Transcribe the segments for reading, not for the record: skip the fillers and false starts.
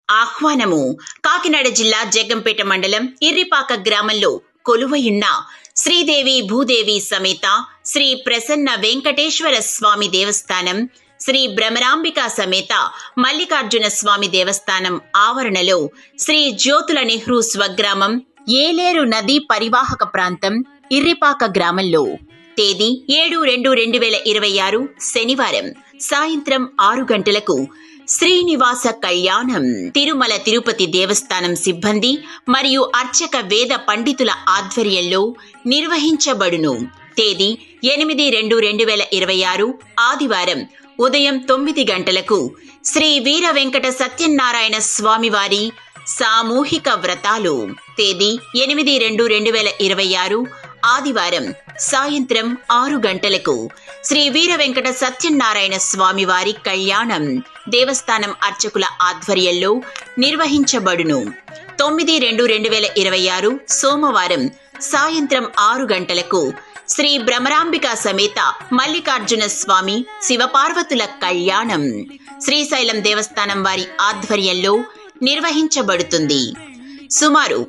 ఆహ్వానము. కాకినాడ జిల్లా జగ్గంపేట మండలం ఇర్రిపాక గ్రామంలో కొలువయున్న శ్రీదేవి భూదేవి సమేత శ్రీ ప్రసన్న వెంకటేశ్వర స్వామి దేవస్థానం, శ్రీ భ్రమరాంబిక సమేత మల్లికార్జున స్వామి దేవస్థానం ఆవరణలో శ్రీ జ్యోతుల నెహ్రూ స్వగ్రామం ఏలేరు నదీ పరివాహక ప్రాంతం ఇర్రిపాక గ్రామంలో తేదీ 7/2/2026 శనివారం సాయంత్రం 6 గంటలకు శ్రీనివాస కళ్యాణం తిరుమల తిరుపతి దేవస్థానం సిబ్బంది మరియు అర్చక వేద పండితుల ఆధ్వర్యంలో నిర్వహించబడును. తేదీ 8/2/2026 ఆదివారం ఉదయం 9 గంటలకు శ్రీ వీర వెంకట సత్యనారాయణ స్వామివారి సామూహిక వ్రతాలు. తేదీ 8/2/2026 ఆదివారం సాయంత్రం 6 గంటలకు శ్రీ వీర వెంకట సత్యనారాయణ స్వామివారి కళ్యాణం దేవస్థానం అర్చకుల ఆధ్వర్యంలో నిర్వహించబడును. 9/2/2026 సోమవారం సాయంత్రం 6 గంటలకు శ్రీ భ్రమరాంబిక సమేత మల్లికార్జున స్వామి శివపార్వతుల కళ్యాణం శ్రీశైలం దేవస్థానం వారి ఆధ్వర్యంలో నిర్వహించబడుతుంది. సుమారు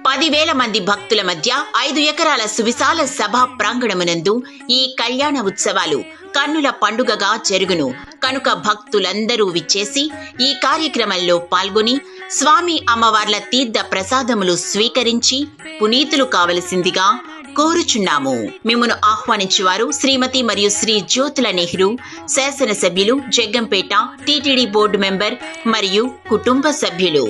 10,000 మంది భక్తుల మధ్య 5 ఎకరాల సువిశాల సభా ప్రాంగణమునందు ఈ కళ్యాణ ఉత్సవాలు కన్నుల పండుగగా జరుగును కనుక భక్తులందరూ విచ్చేసి ఈ కార్యక్రమంలో పాల్గొని స్వామి అమ్మవార్ల తీర్థ ప్రసాదములు స్వీకరించి పునీతులు కావలసిందిగా కోరుచున్నాము. మిమ్మును ఆహ్వానించువారు శ్రీమతి మరియు శ్రీ జ్యోతుల నెహ్రూ, శాసనసభ్యులు, జగ్గంపేట టీటీడీ బోర్డు మెంబర్ మరియు కుటుంబ సభ్యులు.